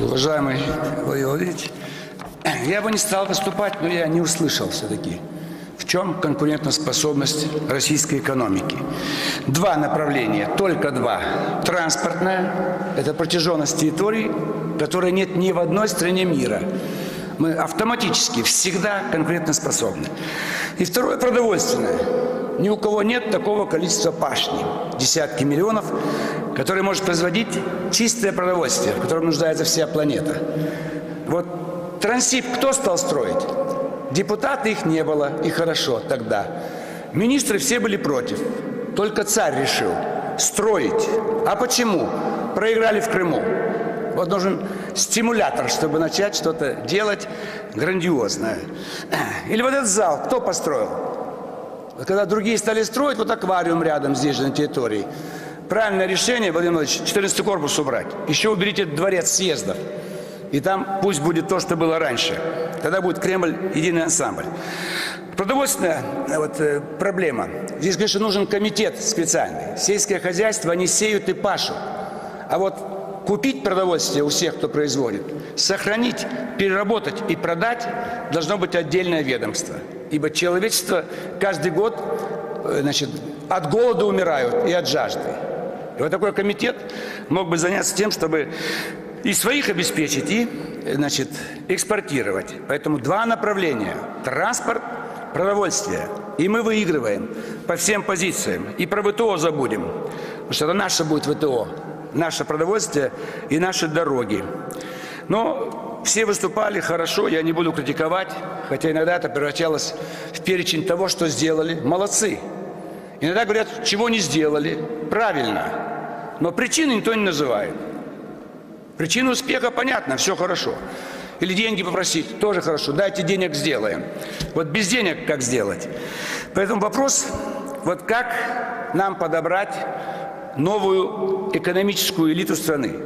Уважаемый Владимир Владимирович, я бы не стал выступать, но я не услышал все-таки, в чем конкурентоспособность российской экономики. Два направления, только два. Транспортное – это протяженность территорий, которой нет ни в одной стране мира. Мы автоматически всегда конкурентоспособны. И второе – продовольственное. Ни у кого нет такого количества пашни, десятки миллионов, которые может производить чистое продовольствие, в котором нуждается вся планета. Вот Транссиб кто стал строить? Депутаты их не было, и хорошо тогда. Министры все были против. Только царь решил строить. А почему? Проиграли в Крыму. Вот нужен стимулятор, чтобы начать что-то делать грандиозное. Или вот этот зал кто построил? Когда другие стали строить, вот аквариум рядом здесь же на территории. Правильное решение, Владимир Владимирович, 14-й корпус убрать. Еще уберите дворец съездов. И там пусть будет то, что было раньше. Тогда будет Кремль единый ансамбль. Продовольственная проблема. Здесь, конечно, нужен комитет специальный. Сельское хозяйство, они сеют и пашут. А вот купить продовольствие у всех, кто производит, сохранить, переработать и продать должно быть отдельное ведомство. Ибо человечество каждый год, от голода умирают и от жажды. И вот такой комитет мог бы заняться тем, чтобы и своих обеспечить, и, экспортировать. Поэтому два направления. Транспорт, продовольствие. И мы выигрываем по всем позициям. И про ВТО забудем. Потому что это наше будет ВТО. Наше продовольствие и наши дороги. Но все выступали хорошо, я не буду критиковать, хотя иногда это превращалось в перечень того, что сделали. Молодцы. Иногда говорят, чего не сделали. Правильно. Но причины никто не называет. Причина успеха понятна, все хорошо. Или деньги попросить, тоже хорошо. Дайте денег, сделаем. Вот без денег как сделать? Поэтому вопрос, вот как нам подобрать новую экономическую элиту страны.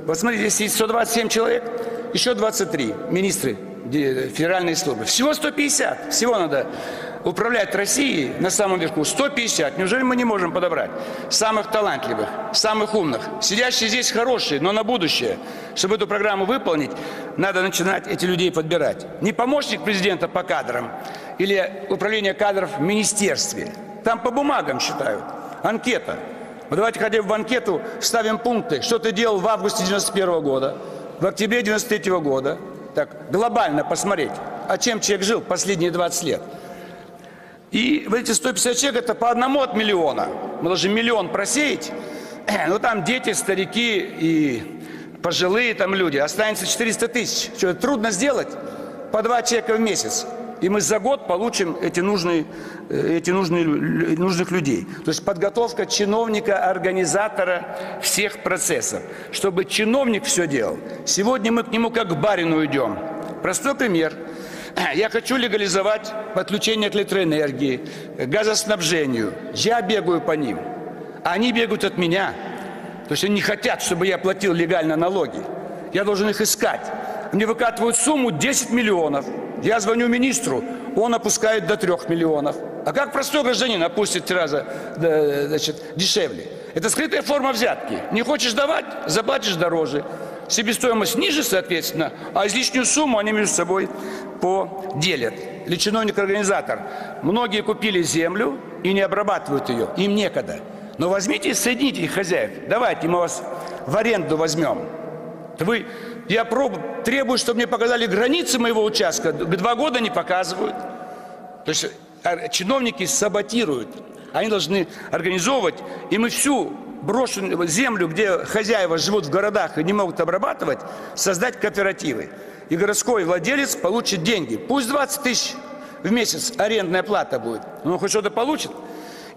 Вот смотрите, здесь есть 127 человек, еще 23 министры федеральной службы. Всего 150. Всего надо управлять Россией на самом верху. 150. Неужели мы не можем подобрать самых талантливых, самых умных? Сидящие здесь хорошие, но на будущее. Чтобы эту программу выполнить, надо начинать этих людей подбирать. Не помощник президента по кадрам или управление кадров в министерстве. Там по бумагам считают. Анкета. Вот давайте хотя бы в анкету вставим пункты, что ты делал в августе 91 года, в октябре 93 года. Так, глобально посмотреть, а чем человек жил последние 20 лет. И вот эти 150 человек, это по одному от миллиона. Мы должны миллион просеять, но там дети, старики и пожилые там люди. Останется 400 тысяч. Что, это трудно сделать? По 2 человека в месяц. И мы за год получим нужных людей. То есть подготовка чиновника, организатора всех процессов. Чтобы чиновник все делал. Сегодня мы к нему как к барину идем. Простой пример. Я хочу легализовать подключение к электроэнергии, к газоснабжению. Я бегаю по ним. А они бегают от меня. То есть они не хотят, чтобы я платил легально налоги. Я должен их искать. Мне выкатывают сумму 10 миллионов. Я звоню министру, он опускает до 3 миллионов. А как простой гражданин опустит 3 раза дешевле? Это скрытая форма взятки. Не хочешь давать, заплатишь дороже. Себестоимость ниже, соответственно, а излишнюю сумму они между собой поделят. Или чиновник-организатор. Многие купили землю и не обрабатывают ее. Им некогда. Но возьмите и соедините их хозяев. Давайте мы вас в аренду возьмем. Я требую, чтобы мне показали границы моего участка. 2 года не показывают. То есть чиновники саботируют. Они должны организовывать. И мы всю брошенную землю, где хозяева живут в городах и не могут обрабатывать, создать кооперативы. И городской владелец получит деньги. Пусть 20 тысяч в месяц арендная плата будет. Но он хоть что-то получит.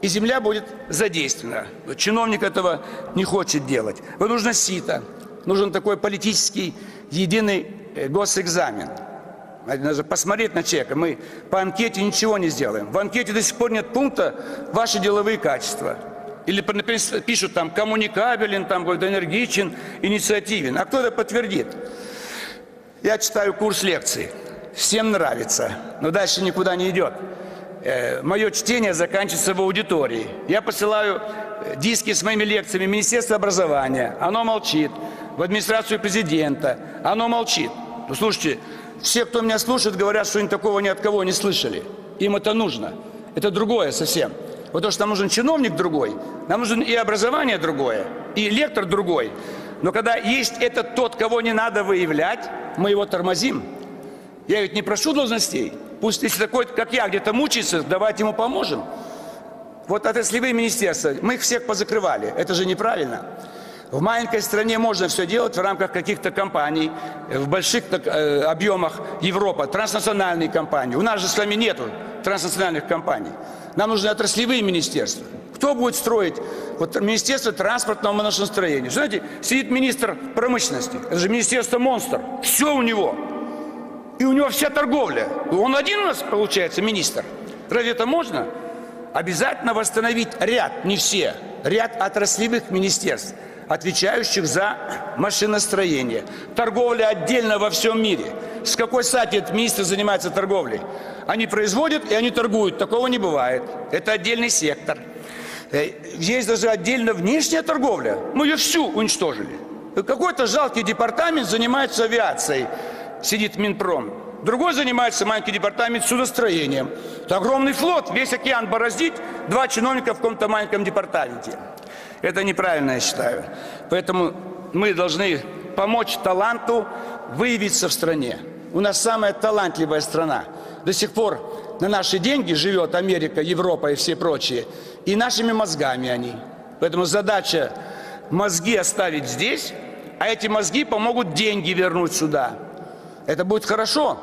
И земля будет задействована. Чиновник этого не хочет делать. Вот нужно сито. Нужен такой политический единый госэкзамен. Надо посмотреть на человека. Мы по анкете ничего не сделаем. В анкете до сих пор нет пункта «Ваши деловые качества». Или, например, пишут там «коммуникабелен», там «энергичен», «инициативен». А кто это подтвердит? Я читаю курс лекций. Всем нравится, но дальше никуда не идет. Мое чтение заканчивается в аудитории. Я посылаю диски с моими лекциями в Министерство образования. Оно молчит. в администрацию президента. Оно молчит. Ну, слушайте, все, кто меня слушает, говорят, что они такого ни от кого не слышали. Им это нужно. Это другое совсем. Потому что нам нужен чиновник другой, нам нужен и образование другое, и лектор другой. Но когда есть этот тот, кого не надо выявлять, мы его тормозим. Я ведь не прошу должностей. Пусть, если такой, как я, где-то мучается, давайте ему поможем. Вот отраслевые министерства, мы их всех позакрывали. Это же неправильно. В маленькой стране можно все делать в рамках каких-то компаний, в больших объемах Европа, транснациональные компании. У нас же с вами нету транснациональных компаний. Нам нужны отраслевые министерства. Кто будет строить? Вот Министерство транспортного машиностроения. Знаете, сидит министр промышленности. Это же министерство-монстр. Все у него. И у него вся торговля. Он один у нас, получается, министр. Разве это можно? Обязательно восстановить ряд, не все, ряд отраслевых министерств, отвечающих за машиностроение. Торговля отдельно во всем мире. С какой стати этот министр занимается торговлей? Они производят и они торгуют. Такого не бывает. Это отдельный сектор. Есть даже отдельно внешняя торговля. Мы ее всю уничтожили. Какой-то жалкий департамент занимается авиацией. Сидит Минпром. Другой занимается маленький департамент судостроением. Это огромный флот. Весь океан бороздить. 2 чиновника в каком-то маленьком департаменте. Это неправильно, я считаю. Поэтому мы должны помочь таланту выявиться в стране. У нас самая талантливая страна. До сих пор на наши деньги живет Америка, Европа и все прочие. И нашими мозгами они. Поэтому задача мозги оставить здесь, а эти мозги помогут деньги вернуть сюда. Это будет хорошо.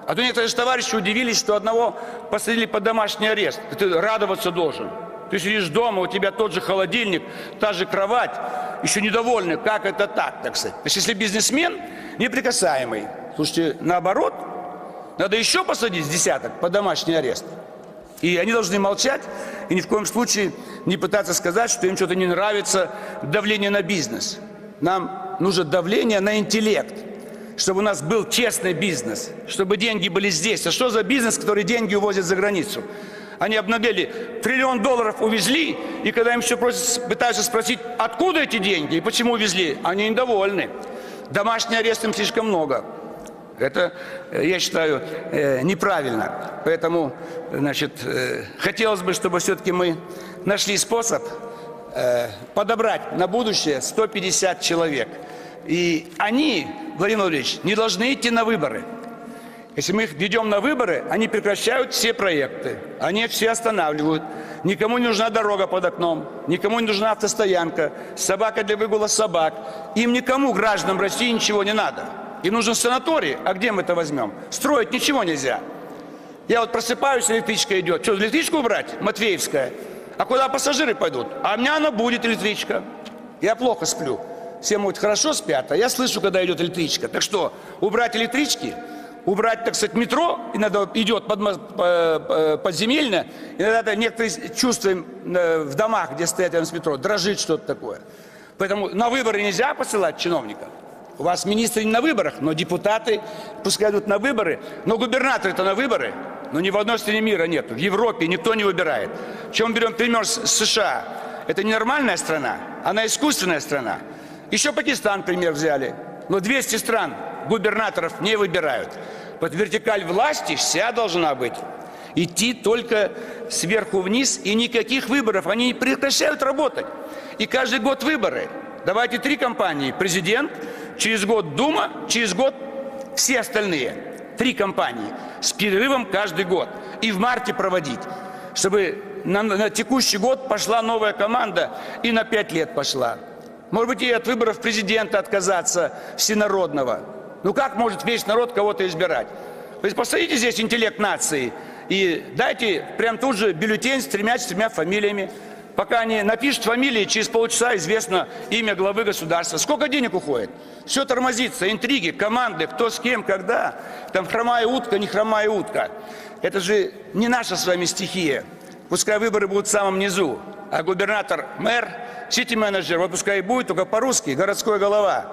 А то некоторые товарищи удивились, что одного посадили под домашний арест. Ты радоваться должен. Ты сидишь дома, у тебя тот же холодильник, та же кровать, еще недовольны, как это так сказать. То есть, если бизнесмен неприкасаемый, слушайте, наоборот, надо еще посадить с десяток под домашний арест. И они должны молчать и ни в коем случае не пытаться сказать, что им что-то не нравится, давление на бизнес. Нам нужно давление на интеллект, чтобы у нас был честный бизнес, чтобы деньги были здесь. А что за бизнес, который деньги увозит за границу? Они обнаглели, $1 триллион увезли, и когда им еще пытаются спросить, откуда эти деньги и почему увезли, они недовольны. Домашний арест им слишком много. Это, я считаю, неправильно. Поэтому, значит, хотелось бы, чтобы все-таки мы нашли способ подобрать на будущее 150 человек. И они, Владимир Владимирович, не должны идти на выборы. Если мы их ведем на выборы, они прекращают все проекты, они все останавливают. Никому не нужна дорога под окном, никому не нужна автостоянка, собака для выгула собак. Им никому, гражданам России, ничего не надо. Им нужен санаторий. А где мы это возьмем? Строить ничего нельзя. Я вот просыпаюсь, электричка идет. Что, электричку убрать? Матвеевская. А куда пассажиры пойдут? А у меня она будет, электричка. Я плохо сплю. Все могут хорошо спят, а я слышу, когда идет электричка. Так что, убрать электрички, убрать, так сказать, метро, иногда идет подземельно, иногда некоторые чувствуем в домах, где стоят рядом с метро, дрожит что-то такое. Поэтому на выборы нельзя посылать чиновников. У вас министры не на выборах, но депутаты пускай идут на выборы, но губернаторы-то на выборы. Но ни в одной стране мира нет. В Европе никто не выбирает. Чем берем пример с США? Это ненормальная страна, она искусственная страна. Еще Пакистан пример взяли. Но 200 стран губернаторов не выбирают. Вот вертикаль власти вся должна быть. Идти только сверху вниз и никаких выборов. Они не прекращают работать. И каждый год выборы. Давайте 3 компании. Президент, через год Дума, через год все остальные. 3 компании. С перерывом каждый год. И в марте проводить. Чтобы на текущий год пошла новая команда и на 5 лет пошла. Может быть, и от выборов президента отказаться всенародного. Ну как может весь народ кого-то избирать? То есть посадите здесь интеллект нации и дайте прям тут же бюллетень с 3 фамилиями. Пока они напишут фамилии, через полчаса известно имя главы государства. Сколько денег уходит? Все тормозится, интриги, команды, кто с кем, когда. Там хромая утка, не хромая утка. Это же не наша с вами стихия. Пускай выборы будут в самом низу, а губернатор, мэр, сити-менеджер, вот пускай и будет, только по-русски, городской голова.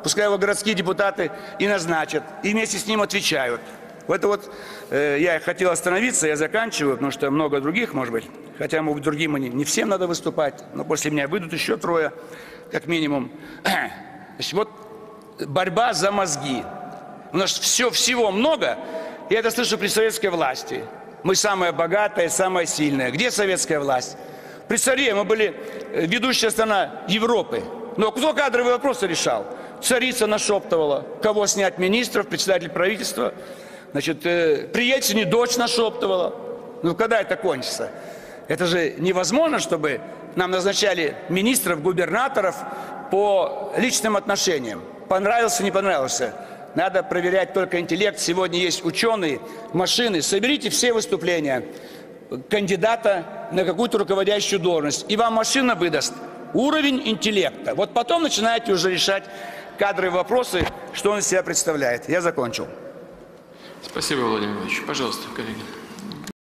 Пускай его городские депутаты и назначат, и вместе с ним отвечают. Это вот я хотел остановиться, я заканчиваю, потому что много других, может быть. Хотя, может быть, другим не всем надо выступать, но после меня выйдут еще 3, как минимум. Значит, вот борьба за мозги. У нас всего много, я это слышу при советской власти. Мы самая богатая, самая сильная. Где советская власть? При царе мы были ведущая страна Европы. Но кто кадровые вопросы решал? Царица нашептывала, кого снять министров, председатель правительства. Значит, при Ельцине дочь нашептывала. Ну, когда это кончится? Это же невозможно, чтобы нам назначали министров, губернаторов по личным отношениям. Понравился, не понравился. Надо проверять только интеллект. Сегодня есть ученые, машины. Соберите все выступления кандидата на какую-то руководящую должность, и вам машина выдаст уровень интеллекта. Вот потом начинаете уже решать кадровые вопросы, что он из себя представляет. Я закончил. Спасибо, Владимир Ильич. Пожалуйста, коллеги.